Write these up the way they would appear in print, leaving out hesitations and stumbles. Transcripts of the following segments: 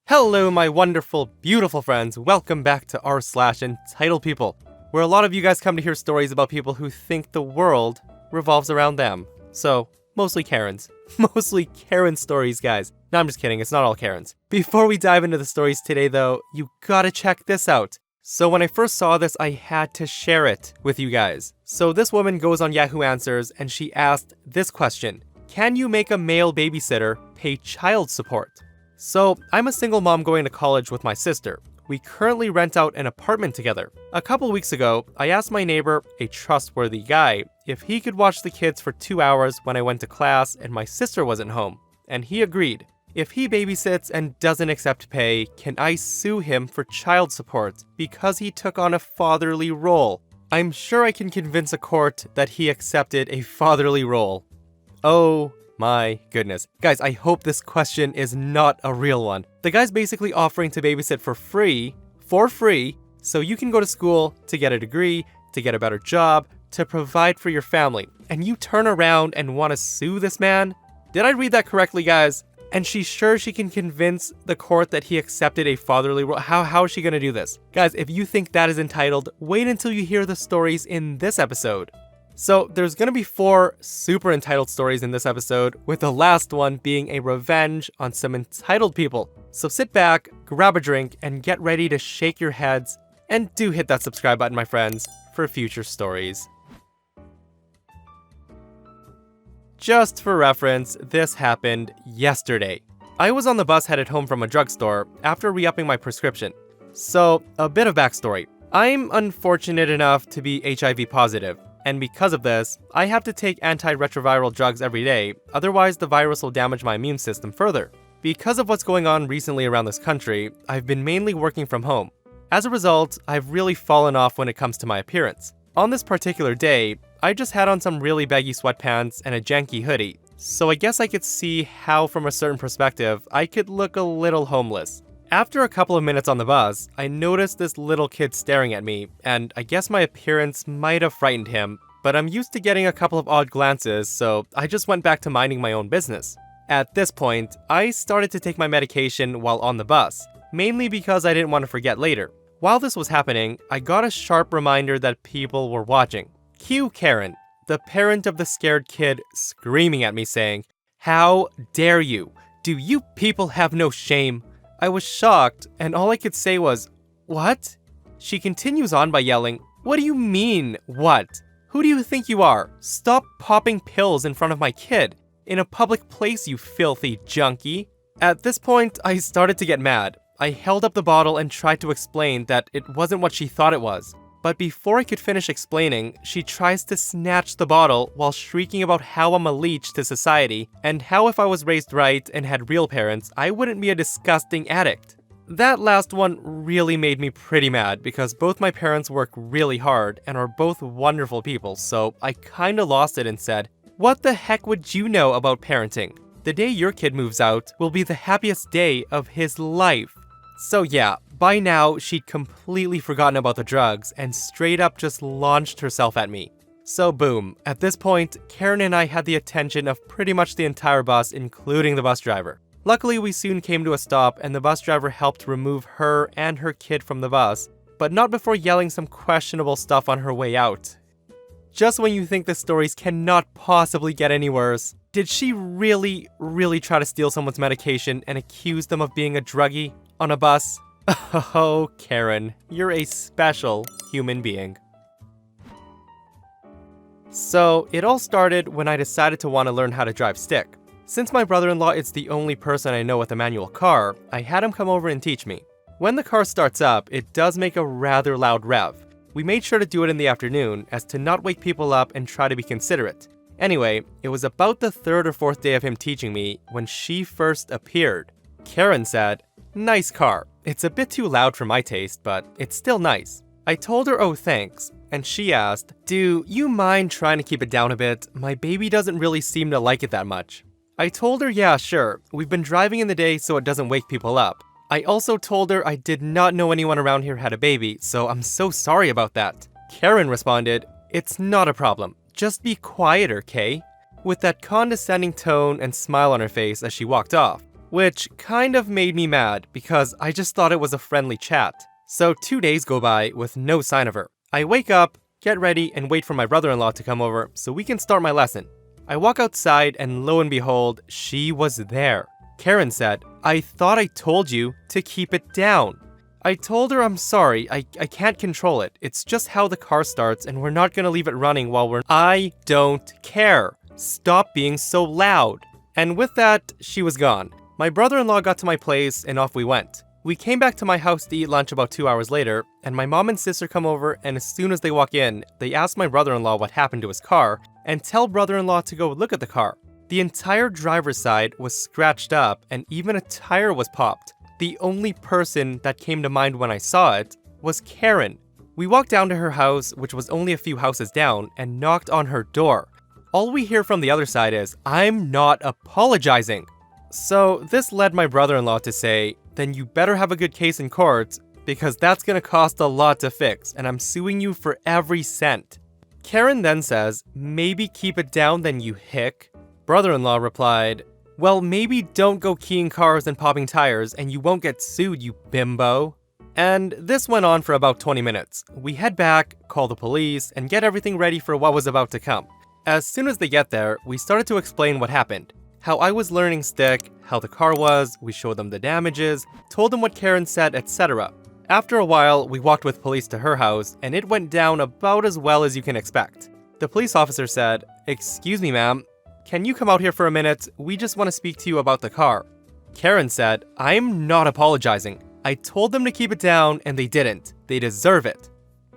Hello, my wonderful, beautiful friends. Welcome back to r/EntitledPeople, where a lot of you guys come to hear stories about people who think the world revolves around them. So, mostly Karens. Mostly Karen stories, guys. No, I'm just kidding. It's not all Karens. Before we dive into the stories today, though, you gotta check this out. So when I first saw this, I had to share it with you guys. So this woman goes on Yahoo Answers and she asked this question: can you make a male babysitter pay child support? So I'm a single mom going to college with my sister. We currently rent out an apartment together. A couple weeks ago, I asked my neighbor, a trustworthy guy, if he could watch the kids for 2 hours when I went to class and my sister wasn't home. And he agreed. If he babysits and doesn't accept pay, can I sue him for child support because he took on a fatherly role? I'm sure I can convince a court that he accepted a fatherly role. Oh my goodness. Guys, I hope this question is not a real one. The guy's basically offering to babysit for free, so you can go to school to get a degree, to get a better job, to provide for your family. And you turn around and want to sue this man? Did I read that correctly, guys? And she's sure she can convince the court that he accepted a fatherly role. How is she gonna do this? Guys, if you think that is entitled, wait until you hear the stories in this episode. So there's gonna be 4 super entitled stories in this episode, with the last one being a revenge on some entitled people. So sit back, grab a drink, and get ready to shake your heads. And do hit that subscribe button, my friends, for future stories. Just for reference, this happened yesterday. I was on the bus headed home from a drugstore after re-upping my prescription. So, a bit of backstory. I'm unfortunate enough to be HIV positive, and because of this, I have to take antiretroviral drugs every day, otherwise the virus will damage my immune system further. Because of what's going on recently around this country, I've been mainly working from home. As a result, I've really fallen off when it comes to my appearance. On this particular day, I just had on some really baggy sweatpants and a janky hoodie, so I guess I could see how from a certain perspective I could look a little homeless. After a couple of minutes on the bus, I noticed this little kid staring at me, and I guess my appearance might have frightened him, but I'm used to getting a couple of odd glances, so I just went back to minding my own business. At this point, I started to take my medication while on the bus, mainly because I didn't want to forget later. While this was happening, I got a sharp reminder that people were watching. Cue Karen, the parent of the scared kid, screaming at me saying, "How dare you? Do you people have no shame?" I was shocked, and all I could say was, "What?" She continues on by yelling, "What do you mean, what? Who do you think you are? Stop popping pills in front of my kid. In a public place, you filthy junkie." At this point, I started to get mad. I held up the bottle and tried to explain that it wasn't what she thought it was. But before I could finish explaining, she tries to snatch the bottle while shrieking about how I'm a leech to society and how if I was raised right and had real parents, I wouldn't be a disgusting addict. That last one really made me pretty mad because both my parents work really hard and are both wonderful people, so I kinda lost it and said, "What the heck would you know about parenting? The day your kid moves out will be the happiest day of his life." So yeah, by now she'd completely forgotten about the drugs and straight up just launched herself at me. So boom, at this point, Karen and I had the attention of pretty much the entire bus, including the bus driver. Luckily, we soon came to a stop and the bus driver helped remove her and her kid from the bus, but not before yelling some questionable stuff on her way out. Just when you think the stories cannot possibly get any worse, did she really try to steal someone's medication and accuse them of being a druggie on a bus? Oh, Karen, you're a special human being. So, it all started when I decided to want to learn how to drive stick. Since my brother-in-law is the only person I know with a manual car, I had him come over and teach me. When the car starts up, it does make a rather loud rev. We made sure to do it in the afternoon as to not wake people up and try to be considerate. Anyway, it was about the 3rd or 4th day of him teaching me when she first appeared. Karen said, "Nice car. It's a bit too loud for my taste, but it's still nice." I told her, "Oh, thanks," and she asked, "Do you mind trying to keep it down a bit? My baby doesn't really seem to like it that much." I told her, "Yeah, sure. We've been driving in the day so it doesn't wake people up." I also told her I did not know anyone around here had a baby, so I'm so sorry about that. Karen responded, "It's not a problem. Just be quieter, Kay?" With that condescending tone and smile on her face as she walked off. which kind of made me mad because I just thought it was a friendly chat. So 2 days go by with no sign of her. I wake up, get ready, and wait for my brother-in-law to come over so we can start my lesson. I walk outside and lo and behold, she was there. Karen said, "I thought I told you to keep it down." I told her I'm sorry, I can't control it. It's just how the car starts and we're not gonna leave it running while we're— I don't care. Stop being so loud. And with that, she was gone. My brother-in-law got to my place and off we went. We came back to my house to eat lunch about 2 hours later, and my mom and sister come over, and as soon as they walk in, they ask my brother-in-law what happened to his car, and tell brother-in-law to go look at the car. The entire driver's side was scratched up, and even a tire was popped. The only person that came to mind when I saw it was Karen. We walked down to her house, which was only a few houses down, and knocked on her door. All we hear from the other side is, "I'm not apologizing." So this led my brother-in-law to say, "Then you better have a good case in court, because that's gonna cost a lot to fix, and I'm suing you for every cent." Karen then says, "Maybe keep it down then, you hick." Brother-in-law replied, "Well, maybe don't go keying cars and popping tires, and you won't get sued, you bimbo." And this went on for about 20 minutes. We head back, call the police, and get everything ready for what was about to come. As soon as they get there, we started to explain what happened. How I was learning stick, how the car was, we showed them the damages, told them what Karen said, etc. After a while, we walked with police to her house, and it went down about as well as you can expect. The police officer said, "Excuse me, ma'am, can you come out here for a minute? We just want to speak to you about the car." Karen said, "I'm not apologizing. I told them to keep it down, and they didn't. They deserve it."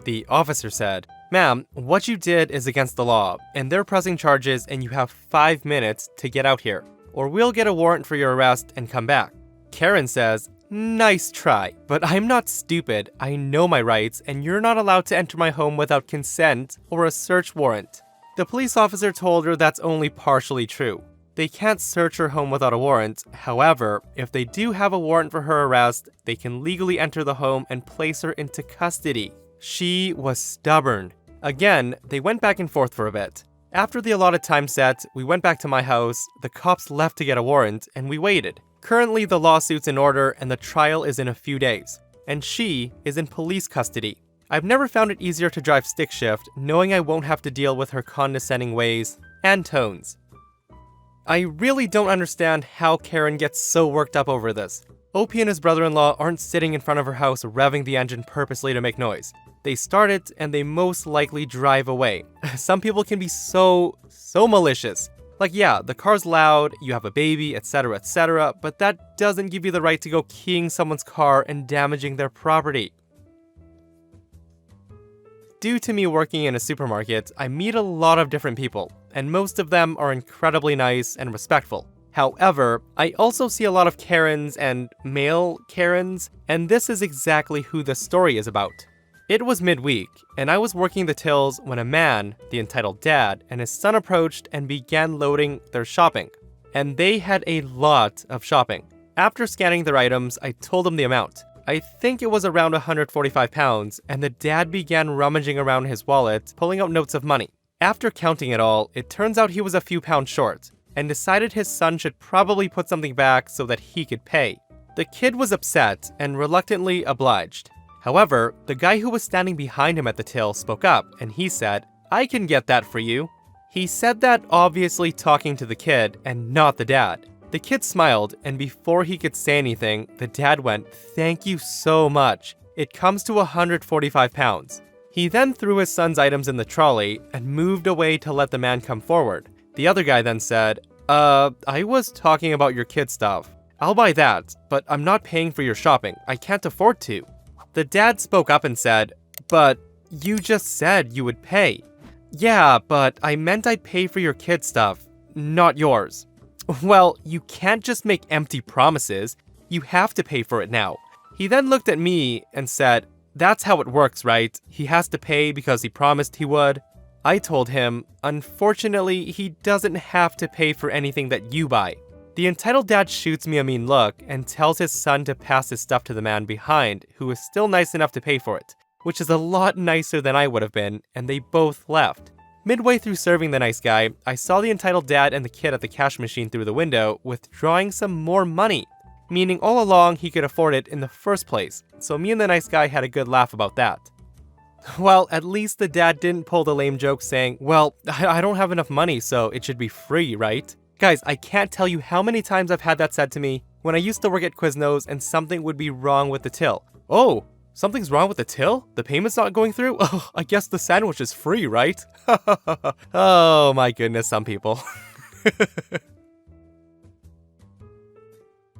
The officer said, "Ma'am, what you did is against the law, and they're pressing charges and you have 5 minutes to get out here, or we'll get a warrant for your arrest and come back." Karen says, "Nice try, but I'm not stupid. I know my rights, and you're not allowed to enter my home without consent or a search warrant." The police officer told her that's only partially true. They can't search her home without a warrant. However, if they do have a warrant for her arrest, they can legally enter the home and place her into custody. She was stubborn. Again, they went back and forth for a bit. After the allotted time set, we went back to my house, the cops left to get a warrant, and we waited. Currently, the lawsuit's in order and the trial is in a few days. And she is in police custody. I've never found it easier to drive stick shift, knowing I won't have to deal with her condescending ways and tones. I really don't understand how Karen gets so worked up over this. OP and his brother-in-law aren't sitting in front of her house revving the engine purposely to make noise. They start it and they most likely drive away. Some people can be so malicious. Like, yeah, the car's loud, you have a baby, etc., but that doesn't give you the right to go keying someone's car and damaging their property. Due to me working in a supermarket, I meet a lot of different people, and most of them are incredibly nice and respectful. However, I also see a lot of Karens and male Karens, and this is exactly who the story is about. It was midweek, and I was working the tills when a man, the entitled dad, and his son approached and began loading their shopping. And they had a lot of shopping. After scanning their items, I told them the amount. I think it was around 145 pounds, and the dad began rummaging around his wallet, pulling out notes of money. After counting it all, it turns out he was a few pounds short, and decided his son should probably put something back so that he could pay. The kid was upset and reluctantly obliged. However, the guy who was standing behind him at the till spoke up, and he said, "I can get that for you." He said that obviously talking to the kid and not the dad. The kid smiled, and before he could say anything, the dad went, "Thank you so much. It comes to 145 pounds. He then threw his son's items in the trolley and moved away to let the man come forward. The other guy then said, I was talking about your kid stuff. I'll buy that, but I'm not paying for your shopping. I can't afford to." The dad spoke up and said, "But you just said you would pay." "Yeah, but I meant I'd pay for your kid stuff, not yours." "Well, you can't just make empty promises. You have to pay for it now." He then looked at me and said, "That's how it works, right? He has to pay because he promised he would." I told him, unfortunately, he doesn't have to pay for anything that you buy. The entitled dad shoots me a mean look and tells his son to pass his stuff to the man behind, who is still nice enough to pay for it, which is a lot nicer than I would have been, and they both left. Midway through serving the nice guy, I saw the entitled dad and the kid at the cash machine through the window withdrawing some more money, meaning all along he could afford it in the first place, so me and the nice guy had a good laugh about that. Well, at least the dad didn't pull the lame joke saying, well, I don't have enough money, so it should be free, right? Guys, I can't tell you how many times I've had that said to me when I used to work at Quiznos and something would be wrong with the till. Oh, something's wrong with the till? The payment's not going through? Oh, I guess the sandwich is free, right? Oh my goodness, some people.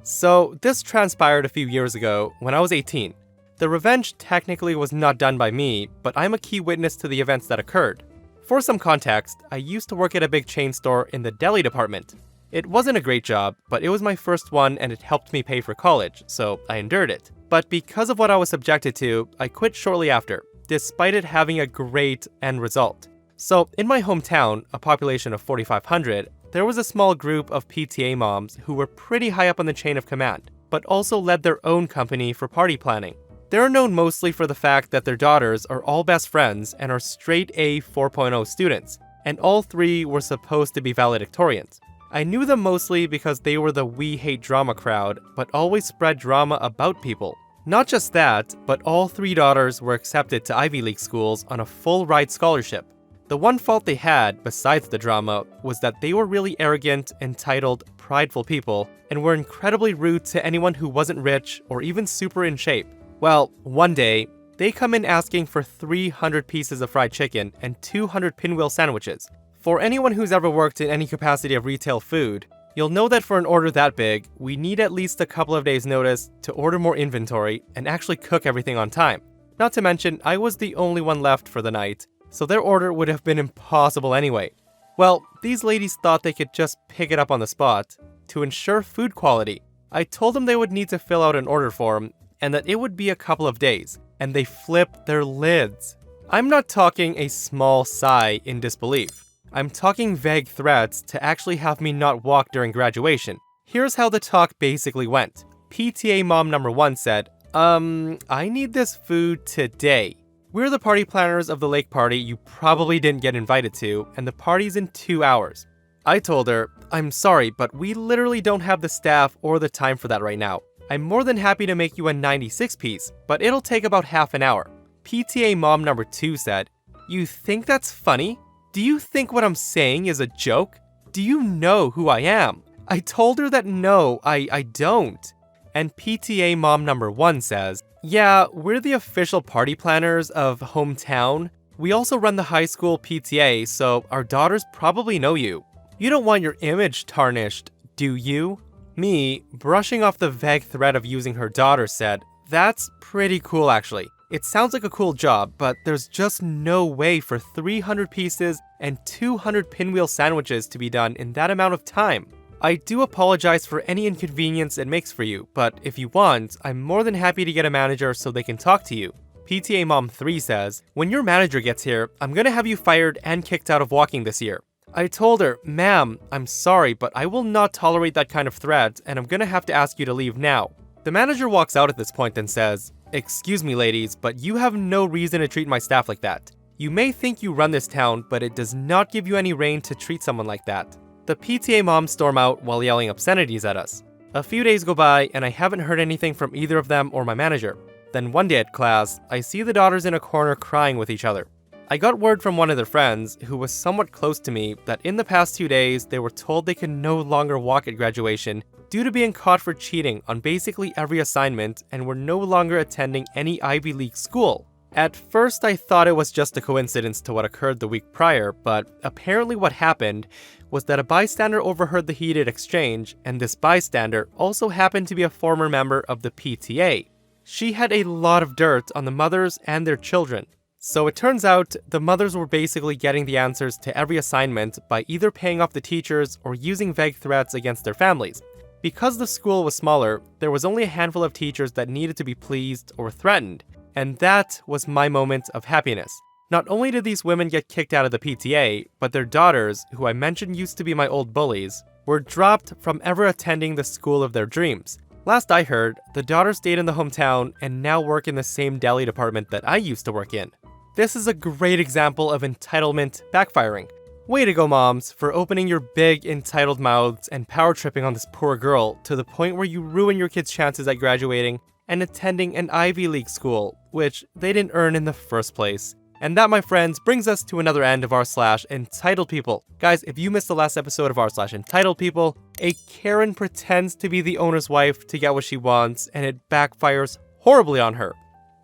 So, this transpired a few years ago when I was 18. The revenge technically was not done by me, but I'm a key witness to the events that occurred. For some context, I used to work at a big chain store in the deli department. It wasn't a great job, but it was my first one and it helped me pay for college, so I endured it. But because of what I was subjected to, I quit shortly after, despite it having a great end result. So, in my hometown, a population of 4,500, there was a small group of PTA moms who were pretty high up on the chain of command, but also led their own company for party planning. They're known mostly for the fact that their daughters are all best friends and are straight A 4.0 students, and all three were supposed to be valedictorians. I knew them mostly because they were the we hate drama crowd, but always spread drama about people. Not just that, but all three daughters were accepted to Ivy League schools on a full ride scholarship. The one fault they had, besides the drama, was that they were really arrogant, entitled, prideful people, and were incredibly rude to anyone who wasn't rich or even super in shape. Well, one day, they come in asking for 300 pieces of fried chicken and 200 pinwheel sandwiches. For anyone who's ever worked in any capacity of retail food, you'll know that for an order that big, we need at least a couple of days' notice to order more inventory and actually cook everything on time. Not to mention, I was the only one left for the night, so their order would have been impossible anyway. Well, these ladies thought they could just pick it up on the spot. To ensure food quality, I told them they would need to fill out an order form and that it would be a couple of days, and they flipped their lids. I'm not talking a small sigh in disbelief. I'm talking vague threats to actually have me not walk during graduation. Here's how the talk basically went. PTA mom number 1 said, I need this food today. We're the party planners of the lake party you probably didn't get invited to, and the party's in 2 hours. I told her, I'm sorry, but we literally don't have the staff or the time for that right now. I'm more than happy to make you a 96 piece, but it'll take about half an hour. PTA mom number 2 said, you think that's funny? Do you think what I'm saying is a joke? Do you know who I am? I told her that no, I don't. And PTA mom number 1 says, yeah, we're the official party planners of hometown. We also run the high school PTA, so our daughters probably know you. You don't want your image tarnished, do you? Me, brushing off the vague threat of using her daughter, said, that's pretty cool actually. It sounds like a cool job, but there's just no way for 300 pieces and 200 pinwheel sandwiches to be done in that amount of time. I do apologize for any inconvenience it makes for you, but if you want, I'm more than happy to get a manager so they can talk to you. PTA Mom 3 says, when your manager gets here, I'm gonna have you fired and kicked out of walking this year. I told her, ma'am, I'm sorry, but I will not tolerate that kind of threat, and I'm gonna have to ask you to leave now. The manager walks out at this point and says, excuse me ladies, but you have no reason to treat my staff like that. You may think you run this town, but it does not give you any rein to treat someone like that. The PTA moms storm out while yelling obscenities at us. A few days go by and I haven't heard anything from either of them or my manager. Then one day at class, I see the daughters in a corner crying with each other. I got word from one of their friends, who was somewhat close to me, that in the past 2 days they were told they could no longer walk at graduation due to being caught for cheating on basically every assignment and were no longer attending any Ivy League school. At first I thought it was just a coincidence to what occurred the week prior, but apparently what happened was that a bystander overheard the heated exchange, and this bystander also happened to be a former member of the PTA. She had a lot of dirt on the mothers and their children. So it turns out the mothers were basically getting the answers to every assignment by either paying off the teachers or using vague threats against their families. Because the school was smaller, there was only a handful of teachers that needed to be pleased or threatened, and that was my moment of happiness. Not only did these women get kicked out of the PTA, but their daughters, who I mentioned used to be my old bullies, were dropped from ever attending the school of their dreams. Last I heard, the daughters stayed in the hometown and now work in the same deli department that I used to work in. This is a great example of entitlement backfiring. Way to go, moms, for opening your big entitled mouths and power tripping on this poor girl to the point where you ruin your kids' chances at graduating and attending an Ivy League school, which they didn't earn in the first place. And that, my friends, brings us to another end of r/EntitledPeople. Guys, if you missed the last episode of r/EntitledPeople, a Karen pretends to be the owner's wife to get what she wants, and it backfires horribly on her.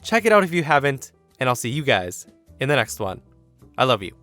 Check it out if you haven't, and I'll see you guys in the next one. I love you.